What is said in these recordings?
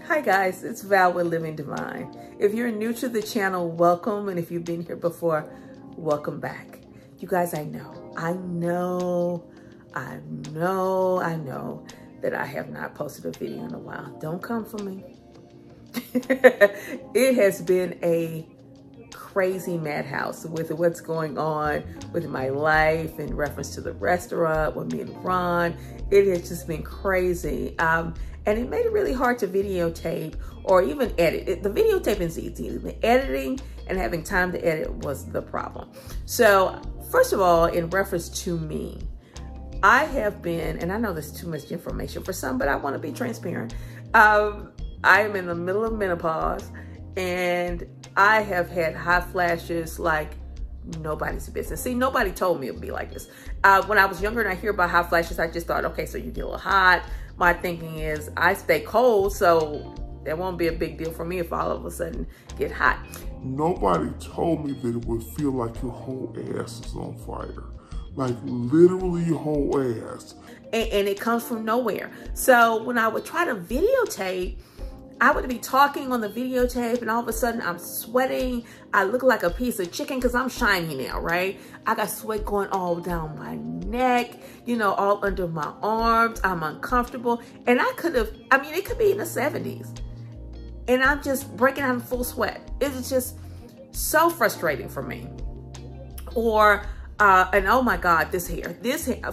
Hi guys, it's Val with Living Divine. If you're new to the channel, welcome. And if you've been here before, welcome back. You guys, I know that I have not posted a video in a while. Don't come for me. It has been a crazy madhouse with what's going on with my life in reference to the restaurant with me and Ron. It has just been crazy. And it made it really hard to videotape or even edit. The videotaping is easy. The editing and having time to edit was the problem. So first of all, in reference to me, I have been, and I know there's too much information for some, but I want to be transparent. I am in the middle of menopause and I have had hot flashes like nobody's business. See, nobody told me it would be like this. When I was younger and I hear about hot flashes, I just thought, okay, so you get a little hot. My thinking is I stay cold, so that won't be a big deal for me if I all of a sudden get hot. Nobody told me that it would feel like your whole ass is on fire. Like literally your whole ass. And it comes from nowhere. So when I would try to videotape, I would be talking on the videotape and all of a sudden I'm sweating. I look like a piece of chicken because I'm shiny now, right? I got sweat going all down my neck, you know, all under my arms. I'm uncomfortable. And I could have, I mean, it could be in the 70s. And I'm just breaking out in full sweat. It's just so frustrating for me. Or, and oh my God, this hair.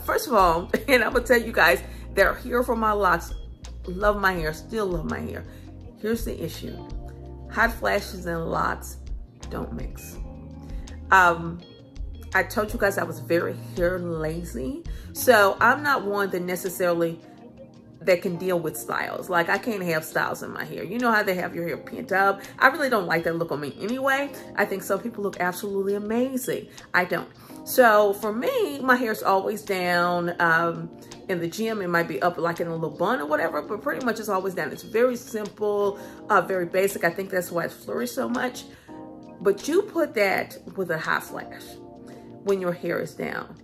First of all, and I'm gonna tell you guys, they're here for my locks. Love my hair, still love my hair. Here's the issue. Hot flashes and locks don't mix. I told you guys I was very hair lazy. So I'm not one that can deal with styles. Like I can't have styles in my hair. You know how they have your hair pinned up. I really don't like that look on me anyway. I think some people look absolutely amazing. I don't. So for me, my hair's always down. In the gym, it might be up like in a little bun or whatever, but pretty much it's always down. It's very simple, very basic. I think that's why it's flourished so much. But you put that with a hot flash when your hair is down.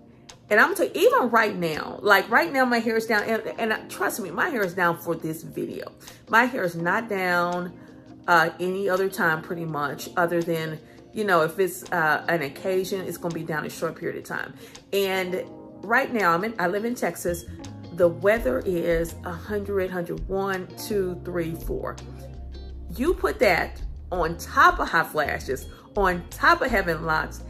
And I'm telling you, even right now, like right now my hair is down, and trust me, my hair is down for this video. My hair is not down any other time pretty much, other than, you know, if it's an occasion, it's gonna be down a short period of time. And right now, I live in Texas. The weather is 100, 101, 2, 3, 4. You put that on top of hot flashes, on top of having locks,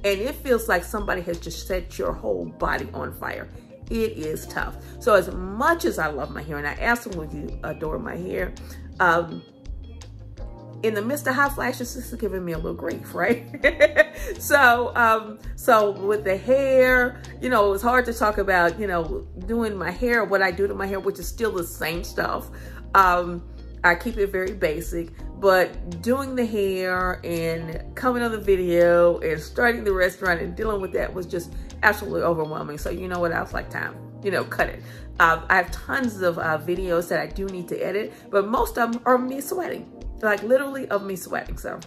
and it feels like somebody has just set your whole body on fire. It is tough. So as much as I love my hair, and I absolutely adore my hair, in the midst of hot flashes, this is giving me a little grief, right? So with the hair, you know, it was hard to talk about, you know, doing my hair, what I do to my hair, which is still the same stuff. I keep it very basic, but doing the hair and coming on the video and starting the restaurant and dealing with that was just absolutely overwhelming. So you know what, I was like, time, you know, cut it. I have tons of videos that I do need to edit, but most of them are me sweating. Like literally of me sweating. So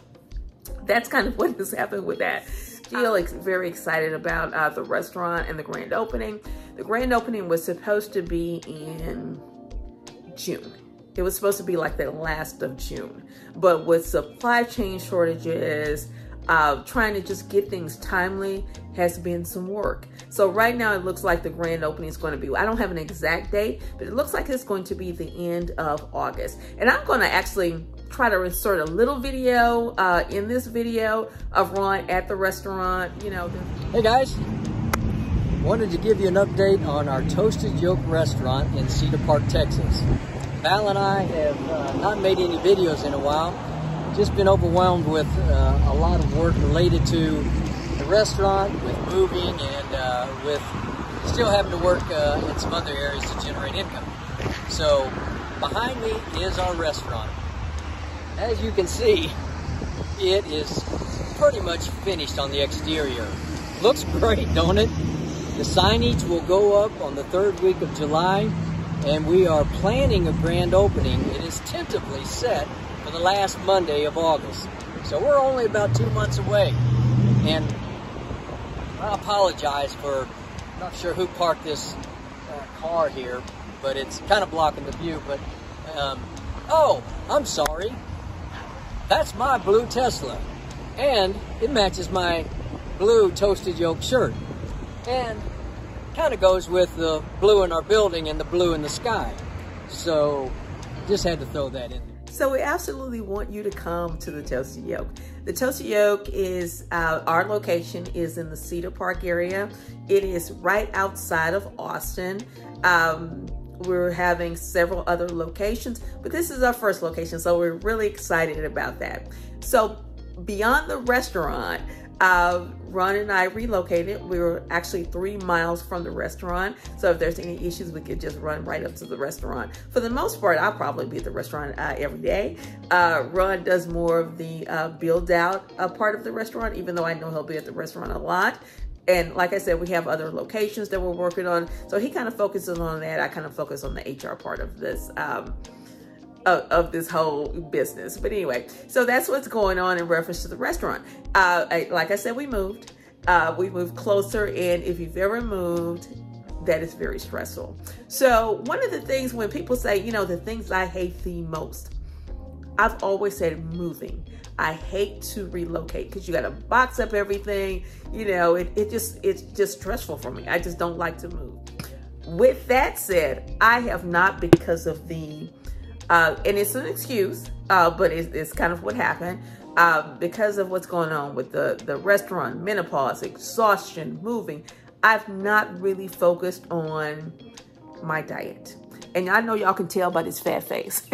that's kind of what has happened with that. Still very excited about the restaurant and the grand opening. The grand opening was supposed to be in June. It was supposed to be like the last of June. But with supply chain shortages, trying to just get things timely has been some work. So right now it looks like the grand opening is going to be, I don't have an exact date, but it looks like it's going to be the end of August. And I'm going to actually try to insert a little video in this video of Ron at the restaurant, you know. Hey guys, wanted to give you an update on our Toasted Yolk restaurant in Cedar Park, Texas. Val and I have not made any videos in a while. Just been overwhelmed with a lot of work related to the restaurant, with moving, and with still having to work in some other areas to generate income. So behind me is our restaurant. As you can see, it is pretty much finished on the exterior. Looks great, don't it? The signage will go up on the 3rd week of July, and we are planning a grand opening. It is tentatively set for the last Monday of August. So we're only about 2 months away. And I apologize for, not sure who parked this car here, but it's kind of blocking the view. But Oh, I'm sorry. That's my blue Tesla. And it matches my blue toasted yolk shirt. And kind of goes with the blue in our building and the blue in the sky. So just had to throw that in there. So we absolutely want you to come to the Toasted Yolk. The Toasted Yolk is, our location is in the Cedar Park area. It is right outside of Austin. We're having several other locations, but this is our first location, so we're really excited about that. So beyond the restaurant, Ron and I relocated. We were actually 3 miles from the restaurant. So if there's any issues, we could just run right up to the restaurant. For the most part, I'll probably be at the restaurant every day. Ron does more of the build out part of the restaurant, even though I know he'll be at the restaurant a lot. And like I said, we have other locations that we're working on. So he kind of focuses on that. I kind of focus on the HR part of this of this whole business. But anyway, so that's what's going on in reference to the restaurant. Like I said, we moved closer, and if you've ever moved, that is very stressful. So one of the things when people say, you know, the things I hate the most, I've always said moving. I hate to relocate because you got to box up everything. You know, it's just stressful for me. I just don't like to move. With that said, I have not, because of the and it's an excuse, but it's kind of what happened, because of what's going on with the restaurant, menopause, exhaustion, moving. I've not really focused on my diet. And I know y'all can tell by this fat face.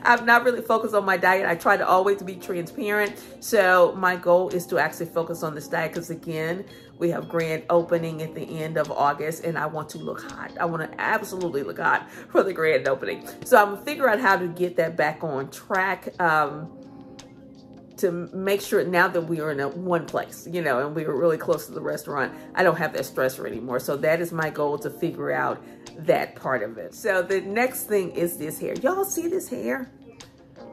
I've not really focused on my diet. I try to always be transparent. So my goal is to actually focus on this diet because, again, we have grand opening at the end of August and I want to look hot. I want to absolutely look hot for the grand opening. So I'm gonna figure out how to get that back on track, to make sure now that we are in one place, you know, and we were really close to the restaurant, I don't have that stressor anymore. So that is my goal, to figure out that part of it. So the next thing is this hair. Y'all see this hair?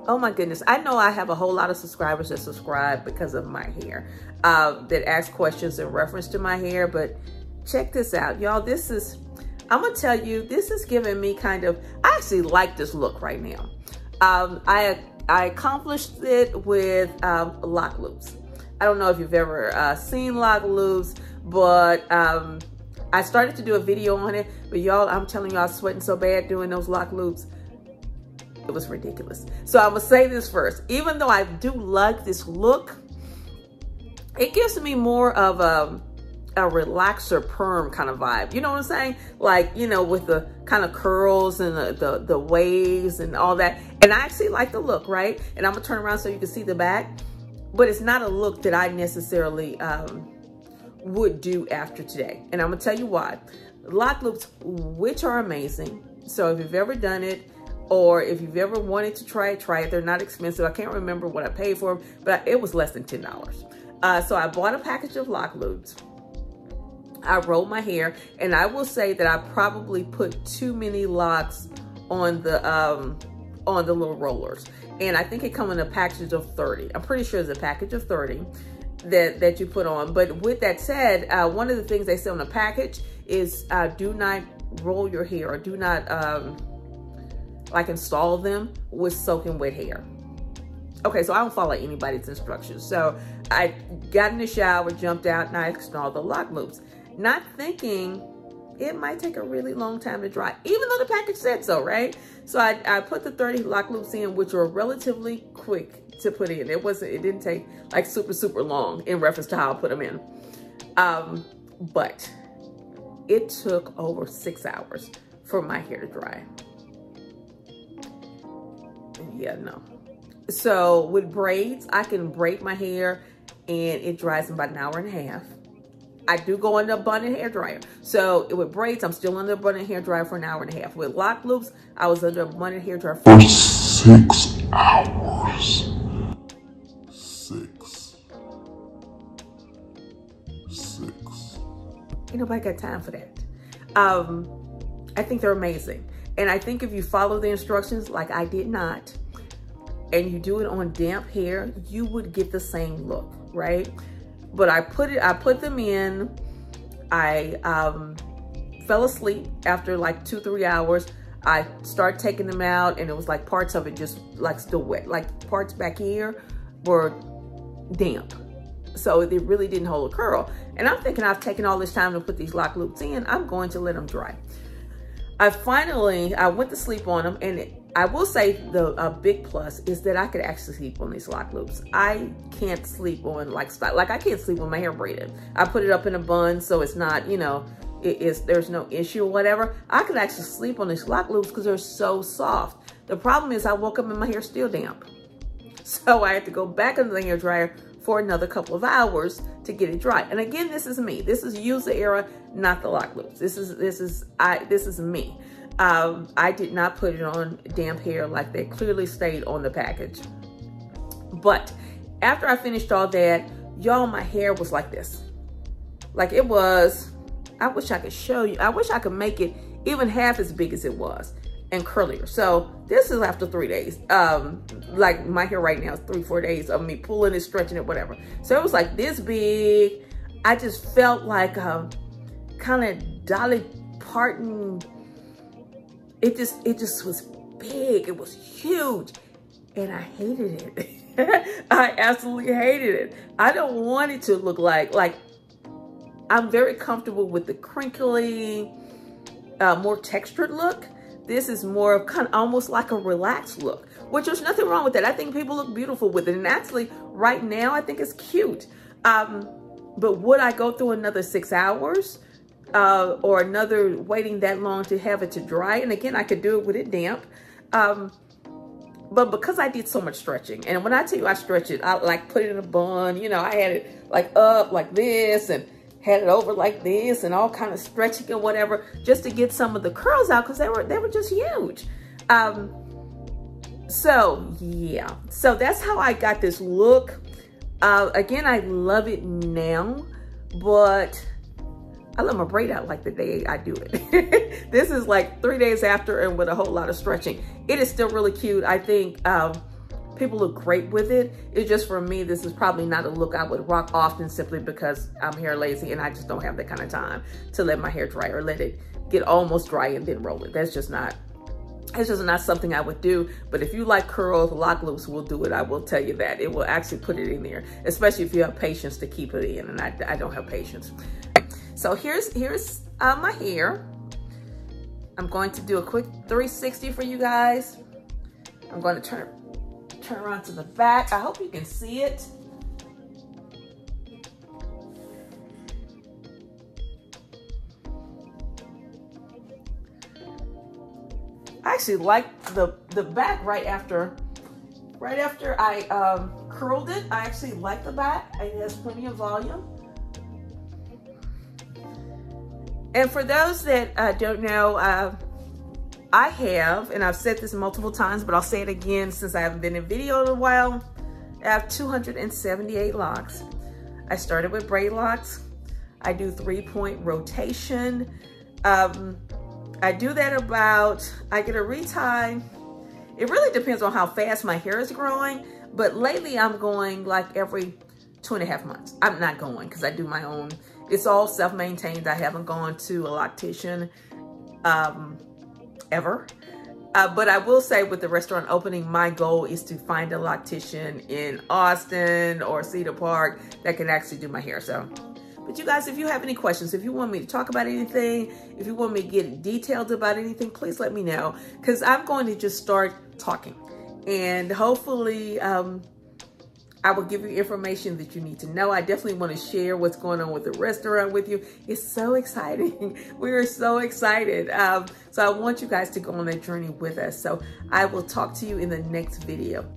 Oh my goodness. I know I have a whole lot of subscribers that subscribe because of my hair, that ask questions in reference to my hair, but check this out, y'all. This is, I'm gonna tell you, this is giving me kind of, I actually like this look right now. I accomplished it with lock loops. I don't know if you've ever seen lock loops, but I started to do a video on it, but y'all, I'm telling you, I was sweating so bad doing those lock loops. It was ridiculous. So I'm gonna say this first. Even though I do like this look, it gives me more of a relaxer perm kind of vibe. You know what I'm saying? Like, you know, with the kind of curls and the waves and all that. And I actually like the look, right? And I'm gonna turn around so you can see the back. But it's not a look that I necessarily would do after today. And I'm gonna tell you why. Lock loops, which are amazing. So if you've ever done it, or if you've ever wanted to try it. They're not expensive. I can't remember what I paid for them, but it was less than $10. So I bought a package of lock loops. I rolled my hair, and I will say that I probably put too many locks on the little rollers. And I think it comes in a package of 30. I'm pretty sure it's a package of 30 that you put on. But with that said, one of the things they say on the package is do not roll your hair, or do not like install them with soaking wet hair. Okay, so I don't follow anybody's instructions. So I got in the shower, jumped out, and I installed the lock loops, not thinking it might take a really long time to dry, even though the package said so, right? So I put the 30 lock loops in, which were relatively quick to put in. It didn't take like super long in reference to how I put them in. But it took over 6 hours for my hair to dry. Yeah, no. So with braids, I can braid my hair and it dries in about an hour and a half. I do go under a abundant hair dryer. So with braids, I'm still under a abundant hair dryer for an hour and a half. With lock loops, I was under a abundant hair dryer for 6 hours. 6. Ain't nobody got time for that. I think they're amazing. And I think if you follow the instructions like I did not, and you do it on damp hair, you would get the same look, right? But I put them in, I fell asleep after like 2-3 hours. I started taking them out, and it was like parts of it just like still wet. Like parts back here were damp. So it really didn't hold a curl. And I'm thinking, I've taken all this time to put these lock loops in, I'm going to let them dry. I went to sleep on them, and I will say the big plus is that I could actually sleep on these lock loops. I can't sleep on like I can't sleep with my hair braided. I put it up in a bun, so it's not, you know, there's no issue or whatever. I could actually sleep on these lock loops because they're so soft. The problem is I woke up and my hair's still damp. So I had to go back into the hair dryer for another couple of hours to get it dry. And again, this is me. This is user error, not the lock loops. This is me. I did not put it on damp hair like they clearly stayed on the package. But after I finished all that, y'all, my hair was like this. Like it was, I wish I could show you. I wish I could make it even half as big as it was and curlier. So this is after 3 days. Like my hair right now is 3-4 days of me pulling it, stretching it, whatever. So it was like this big. I just felt like a kind of Dolly Parton. It just was big. It was huge, and I hated it. I absolutely hated it. I don't want it to look like I'm very comfortable with the crinkly, more textured look. This is more of kind of almost like a relaxed look, which there's nothing wrong with that. I think people look beautiful with it. And actually right now, I think it's cute. But would I go through another 6 hours or another waiting that long to have it to dry? And again, I could do it with it damp. But because I did so much stretching, and when I tell you I stretch it, I like put it in a bun, you know, I had it like up like this and had it over like this and all kind of stretching and whatever, just to get some of the curls out because they were just huge. So yeah, so that's how I got this look. Again, I love it now, but I let my braid out like the day I do it. This is like 3 days after and with a whole lot of stretching. It is still really cute. I think people look great with it. It's just for me, this is probably not a look I would rock often simply because I'm hair lazy and I just don't have that kind of time to let my hair dry or let it get almost dry and then roll it. That's just not, it's just not something I would do. But if you like curls, lock loops will do it. I will tell you that. It will actually put it in there, especially if you have patience to keep it in, and I don't have patience. So here's my hair. I'm going to do a quick 360 for you guys. I'm going to turn around to the back. I hope you can see it. I actually like the back right after I curled it. I actually like the back. It has plenty of volume. And for those that don't know, I have, and I've said this multiple times, but I'll say it again since I haven't been in video in a while. I have 278 locks. I started with braid locks. I do 3-point rotation. I do that I get a retie. It really depends on how fast my hair is growing, but lately I'm going like every 2.5 months. I'm not going because I do my own. It's all self-maintained. I haven't gone to a loctician ever. But I will say with the restaurant opening, my goal is to find a loctician in Austin or Cedar Park that can actually do my hair. So, but you guys, if you have any questions, if you want me to talk about anything, if you want me to get detailed about anything, please let me know, because I'm going to just start talking. And hopefully, I will give you information that you need to know. I definitely want to share what's going on with the restaurant with you. It's so exciting. We are so excited. So I want you guys to go on that journey with us. So I will talk to you in the next video.